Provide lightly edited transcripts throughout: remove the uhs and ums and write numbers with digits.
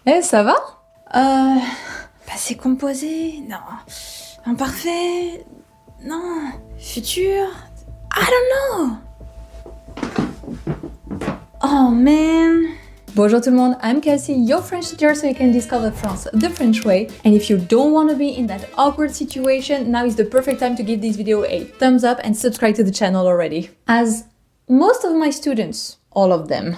Eh, ça va? Passé composé? Non. Imparfait? Non. Futur? I don't know. Oh man. Bonjour tout le monde, I'm Cassie, your French teacher, so you can discover France the French way. And if you don't want to be in that awkward situation, now is the perfect time to give this video a thumbs up and subscribe to the channel already. As most of my students, all of them,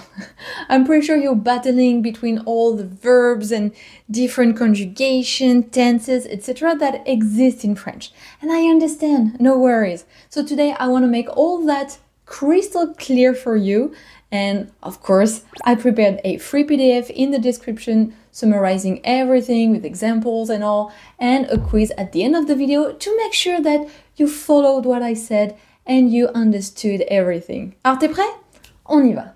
I'm pretty sure you're battling between all the verbs and different conjugation, tenses, etc. that exist in French. And I understand, no worries. So today I want to make all that crystal clear for you. And of course, I prepared a free PDF in the description summarizing everything with examples and all, and a quiz at the end of the video to make sure that you followed what I said and you understood everything. Alors, t'es prêt? On y va.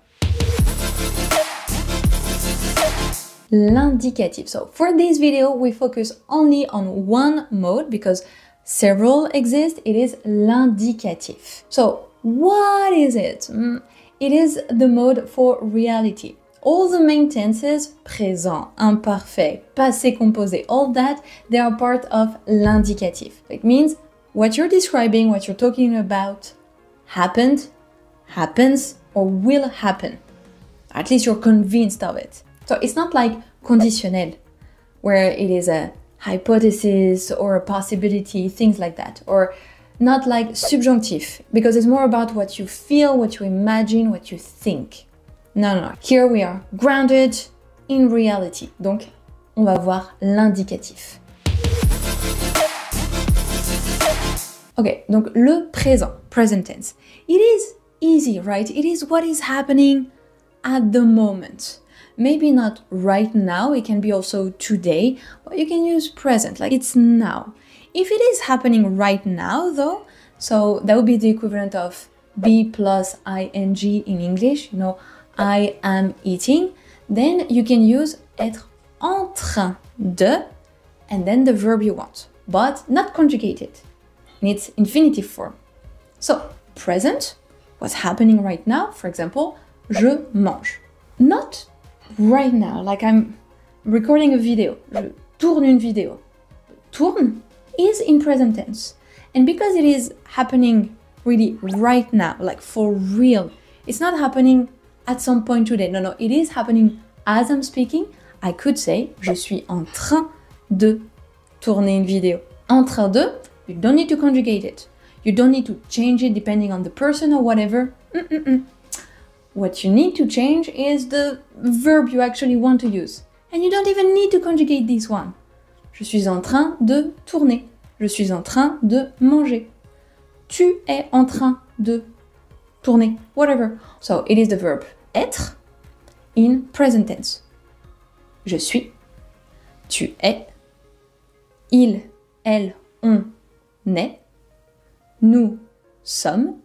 L'indicatif. So for this video, we focus only on one mode because several exist. It is l'indicatif. So what is it? It is the mode for reality. All the main tenses, présent, imparfait, passé composé, all that, they are part of l'indicatif. It means what you're describing, what you're talking about, happened, happens, or will happen. At least you're convinced of it. So it's not like conditionnel, where it is a hypothesis or a possibility, things like that. Or not like subjunctif, because it's more about what you feel, what you imagine, what you think. No. Here we are grounded in reality. Donc, on va voir l'indicatif. Ok, donc le présent, present tense. It is easy, right? It is what is happening at the moment. Maybe not right now, it can be also today, but you can use present, like it's now. If it is happening right now, though, so that would be the equivalent of be plus ing in English, you know, I am eating, then you can use être en train de, and then the verb you want, but not conjugated, in its infinitive form. So, present, what's happening right now, for example, je mange. Not right now, like I'm recording a video, je tourne une vidéo. Tourne is in present tense, and because it is happening really right now, like for real, it's not happening at some point today. No, it is happening as I'm speaking. I could say je suis en train de tourner une vidéo. En train de, you don't need to conjugate it. You don't need to change it depending on the person or whatever. What you need to change is the verb you actually want to use, and you don't even need to conjugate this one. Je suis en train de tourner. Je suis en train de manger. Tu es en train de tourner. Whatever. So it is the verb être in present tense. Je suis. Tu es. Il, elle, on est. Nous sommes.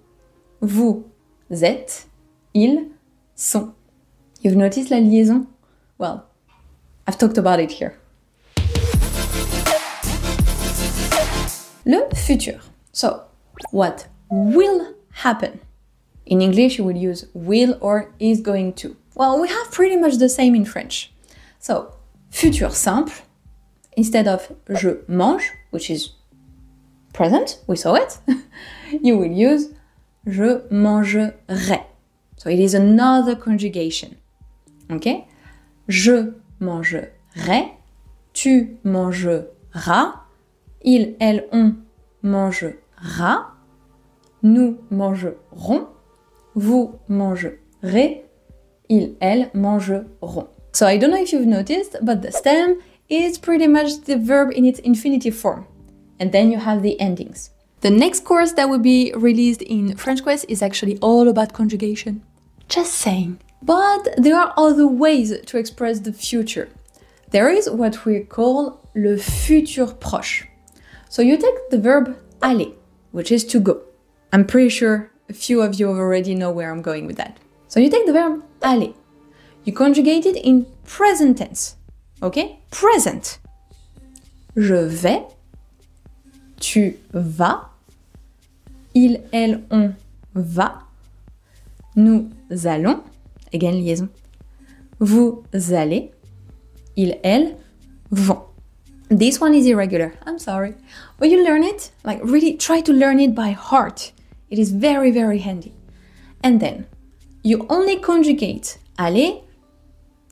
Vous êtes. Ils sont. You've noticed la liaison? Well, I've talked about it here. Le futur. So, what will happen? In English, you would use will or is going to. Well, we have pretty much the same in French. So, futur simple, instead of je mange, which is present, we saw it, you will use je mangerai. So, it is another conjugation. Okay? Je mangerai, tu mangeras, il, elle, on mangera, nous mangerons, vous mangerez, ils, elles mangeront. So I don't know if you've noticed, but the stem is pretty much the verb in its infinitive form. And then you have the endings. The next course that will be released in French Quest is actually all about conjugation. Just saying. But there are other ways to express the future. There is what we call le futur proche. So you take the verb aller, which is to go. I'm pretty sure a few of you already know where I'm going with that. So you take the verb aller. You conjugate it in present tense. Okay? Present. Je vais. Tu vas. Il, elle, on va. Nous allons. Again, liaison. Vous allez. ils, elles vont. This one is irregular, I'm sorry. But you learn it, like really try to learn it by heart. It is very, very handy. And then, you only conjugate aller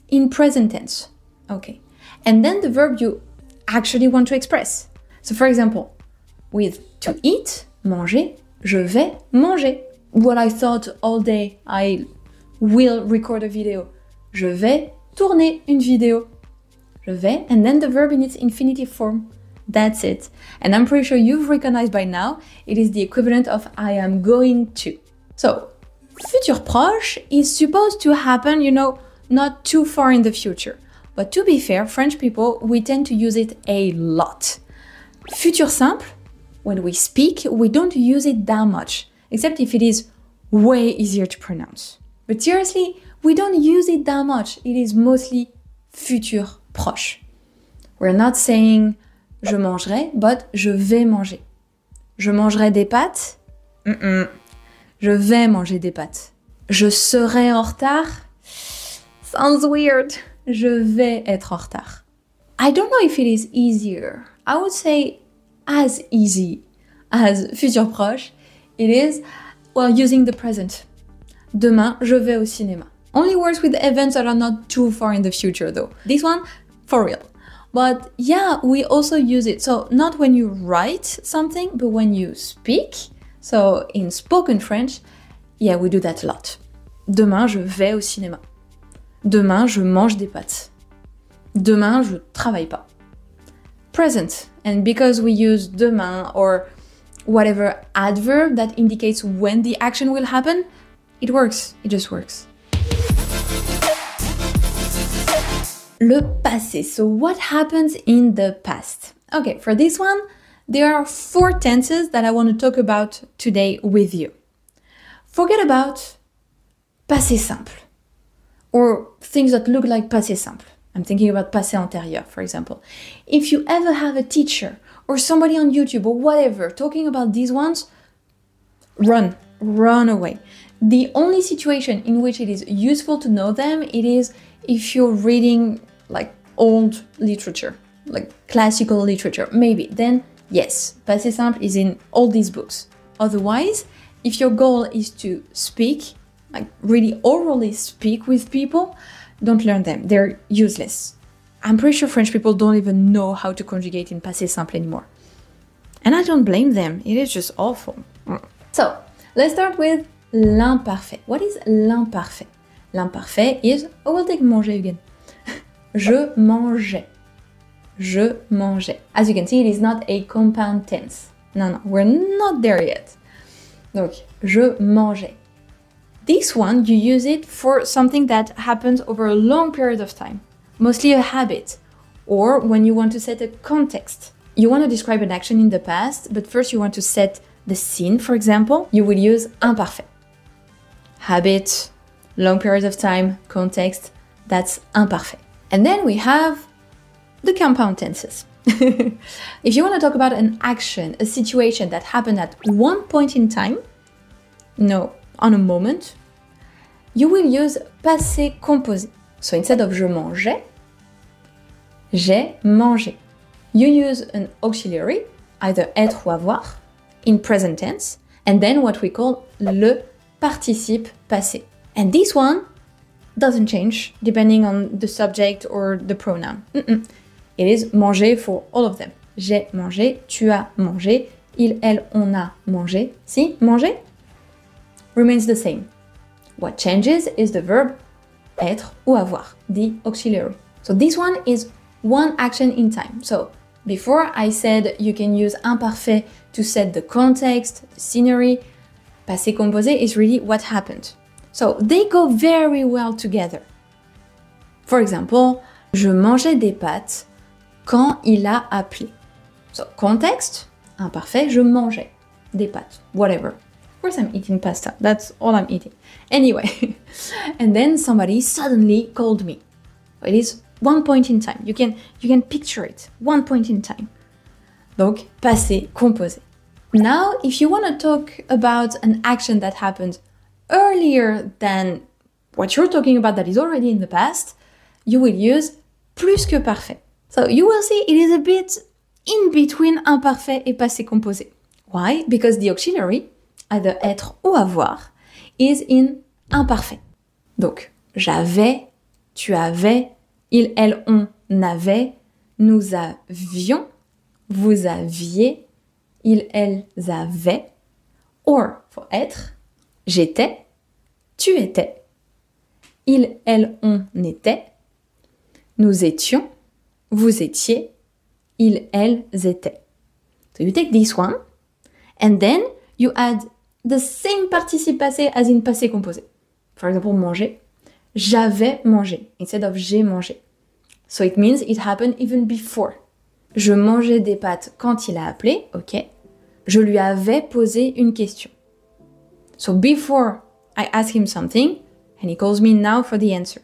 in present tense. Okay. And then the verb you actually want to express. So for example, with to eat, manger, je vais manger. What I thought all day, I will record a video. Je vais tourner une vidéo. Je vais, and then the verb in its infinitive form. That's it. And I'm pretty sure you've recognized by now, it is the equivalent of I am going to. So, futur proche is supposed to happen, you know, not too far in the future. But to be fair, French people, we tend to use it a lot. Futur simple, when we speak, we don't use it that much, except if it is way easier to pronounce. But seriously, we don't use it that much. It is mostly futur proche. We're not saying je mangerai, but je vais manger. Je mangerai des pâtes? Je vais manger des pâtes. Je serai en retard? Sounds weird. Je vais être en retard. I don't know if it is easier. I would say as easy as futur proche. It is, well, using the present. Demain, je vais au cinéma. Only works with events that are not too far in the future though. This one, for real. But yeah, we also use it. So not when you write something, but when you speak. So in spoken French, yeah, we do that a lot. Demain, je vais au cinéma. Demain, je mange des pâtes. Demain, je travaille pas. Present. And because we use demain or whatever adverb that indicates when the action will happen, it works. It just works. Le passé. So what happens in the past? Okay, for this one, there are 4 tenses that I want to talk about today with you. Forget about passé simple or things that look like passé simple. I'm thinking about passé antérieur, for example. If you ever have a teacher or somebody on YouTube or whatever talking about these ones, run away. The only situation in which it is useful to know them, it is if you're reading like old literature, like classical literature, maybe, then yes, passé simple is in all these books. Otherwise, if your goal is to speak, like really orally speak with people, don't learn them. They're useless. I'm pretty sure French people don't even know how to conjugate in passé simple anymore. And I don't blame them. It is just awful. So, let's start with l'imparfait. What is l'imparfait? L'imparfait is, oh, we'll take manger again. Je mangeais. Je mangeais. As you can see, it is not a compound tense. No, we're not there yet. Donc, je mangeais. This one, you use it for something that happens over a long period of time. Mostly a habit. Or when you want to set a context. You want to describe an action in the past, but first you want to set the scene, for example. You will use imparfait. Habit, long period of time, context, that's imparfait. And then we have the compound tenses. If you want to talk about an action, a situation that happened at one point in time, on a moment, you will use passé composé. So instead of je mangeais, j'ai mangé. You use an auxiliary, either être ou avoir, in present tense, and then what we call le participe passé. And this one doesn't change depending on the subject or the pronoun. It is manger for all of them. J'ai mangé, tu as mangé, il, elle, on a mangé. Si, manger remains the same. What changes is the verb être ou avoir, the auxiliary. So this one is one action in time. So before I said you can use imparfait to set the context, the scenery. Passé composé is really what happened. So they go very well together. For example, je mangeais des pâtes quand il a appelé. So context, imparfait, je mangeais des pâtes, whatever. Of course I'm eating pasta, that's all I'm eating. Anyway, and then somebody suddenly called me. It is one point in time. You can picture it, one point in time. Donc, passé composé. Now, if you want to talk about an action that happened earlier than what you're talking about that is already in the past, you will use plus que parfait. So you will see it is a bit in between imparfait et passé composé. Why? Because the auxiliary, either être ou avoir, is in imparfait. Donc, j'avais, tu avais, il, elle, on avait, nous avions, vous aviez, il, elles avaient, or, pour être, j'étais, tu étais, il, elle, on était, nous étions, vous étiez, ils, elles étaient. So you take this one, and then you add the same participe passé as in passé composé. For example, manger. J'avais mangé instead of j'ai mangé. So it means it happened even before. Je mangeais des pâtes quand il a appelé, ok. Je lui avais posé une question. So before I ask him something, and he calls me now for the answer.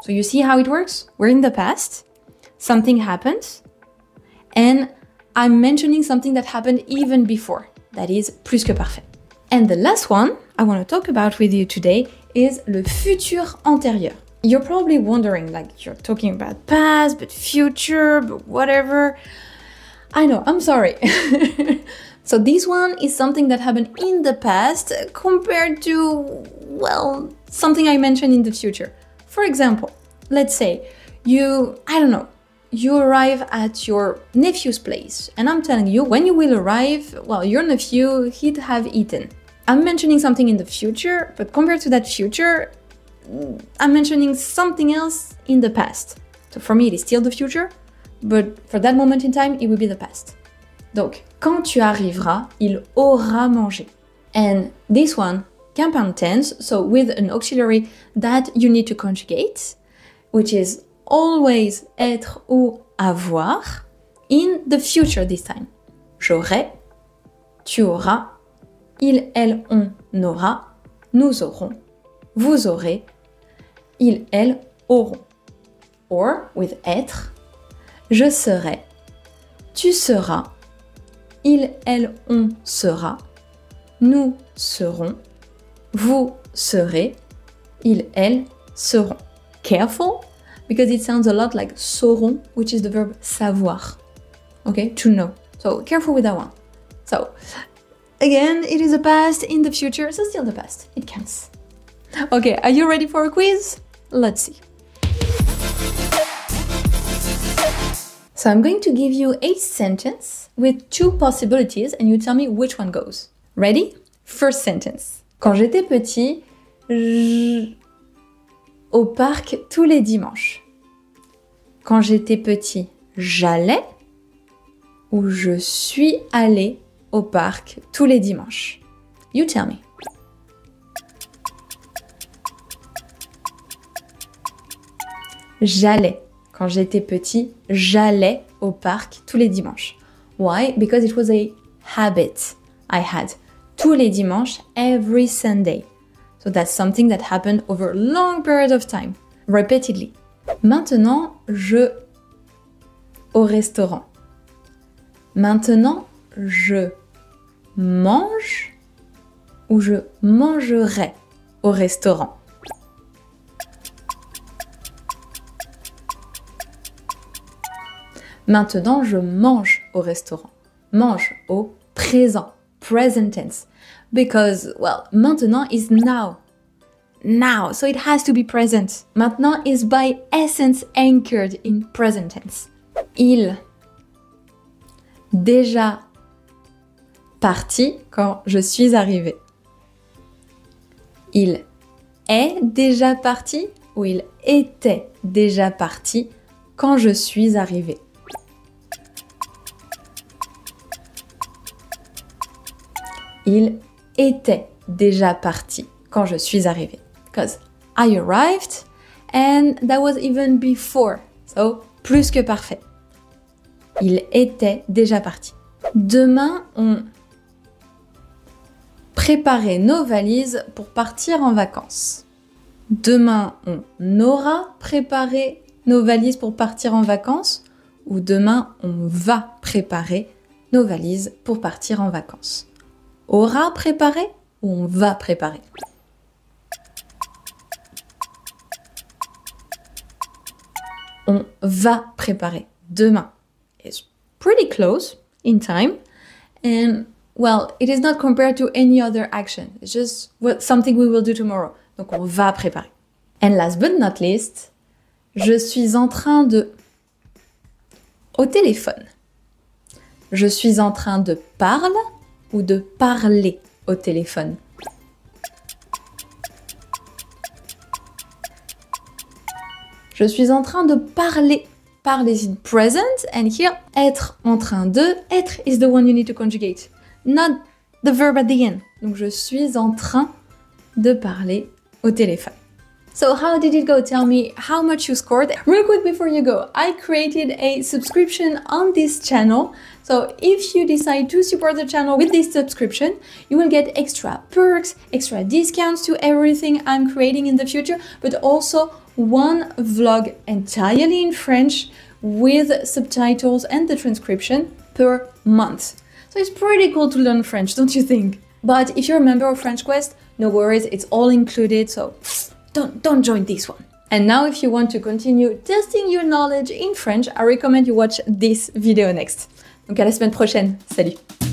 So you see how it works? We're in the past, something happens, and I'm mentioning something that happened even before. That is plus que parfait. And the last one I want to talk about with you today is le futur antérieur. You're probably wondering, like, you're talking about past, but future, but whatever. I know, I'm sorry. So this one is something that happened in the past compared to, well, something I mentioned in the future. For example, let's say you arrive at your nephew's place, and I'm telling you, when you will arrive, well, your nephew, he'd have eaten. I'm mentioning something in the future, but compared to that future, I'm mentioning something else in the past. So for me, it is still the future, but for that moment in time, it will be the past. Donc, quand tu arriveras, il aura mangé. And this one, compound tense, so with an auxiliary that you need to conjugate, which is always être ou avoir, in the future this time. J'aurai, tu auras, il, elle, on aura, nous aurons, vous aurez, il, elle auront. Or, with être, je serai, tu seras, il, elle, on sera, nous serons, vous serez, il, elle seront. Careful, because it sounds a lot like sauront, which is the verb savoir. Okay, to know. So careful with that one. So again, it is a past in the future, so still the past. It counts. Okay, are you ready for a quiz? Let's see. So I'm going to give you a sentence with two possibilities and you tell me which one goes. Ready? First sentence. Quand j'étais petit, au parc tous les dimanches. Quand j'étais petit, j'allais ou je suis allée au parc tous les dimanches. You tell me. J'allais. Quand j'étais petit, j'allais au parc tous les dimanches. Why? Because it was a habit I had. Tous les dimanches, every Sunday. So that's something that happened over a long period of time, repeatedly. Maintenant, je au restaurant. Maintenant, je mange ou je mangerai au restaurant. Maintenant, je mange au restaurant. Mange au présent, present tense. Because, well, maintenant is now. Now, so it has to be present. Maintenant is by essence anchored in present tense. Il déjà parti quand je suis arrivée. Il est déjà parti ou il était déjà parti quand je suis arrivée. Il était déjà parti quand je suis arrivée. Because I arrived and that was even before. So, plus que parfait. Il était déjà parti. Demain, on préparait nos valises pour partir en vacances. Demain, on aura préparé nos valises pour partir en vacances. Ou demain, on va préparer nos valises pour partir en vacances. Aura préparé ou on va préparer? On va préparer. Demain. It's pretty close in time. And, well, it is not compared to any other action. It's just something we will do tomorrow. Donc, on va préparer. And last but not least, je suis en train de... Au téléphone. Je suis en train de parler ou de parler au téléphone. Je suis en train de parler. Parler is in present, and here, être en train de. Être is the one you need to conjugate, not the verb at the end. Donc, je suis en train de parler au téléphone. So how did it go? Tell me how much you scored. Real quick before you go, I created a subscription on this channel. So if you decide to support the channel with this subscription, you will get extra perks, extra discounts to everything I'm creating in the future, but also one vlog entirely in French with subtitles and the transcription per month. So it's pretty cool to learn French, don't you think? But if you're a member of French Quest, no worries, it's all included, so don't join this one. And now if you want to continue testing your knowledge in French, I recommend you watch this video next. Donc à la semaine prochaine, salut!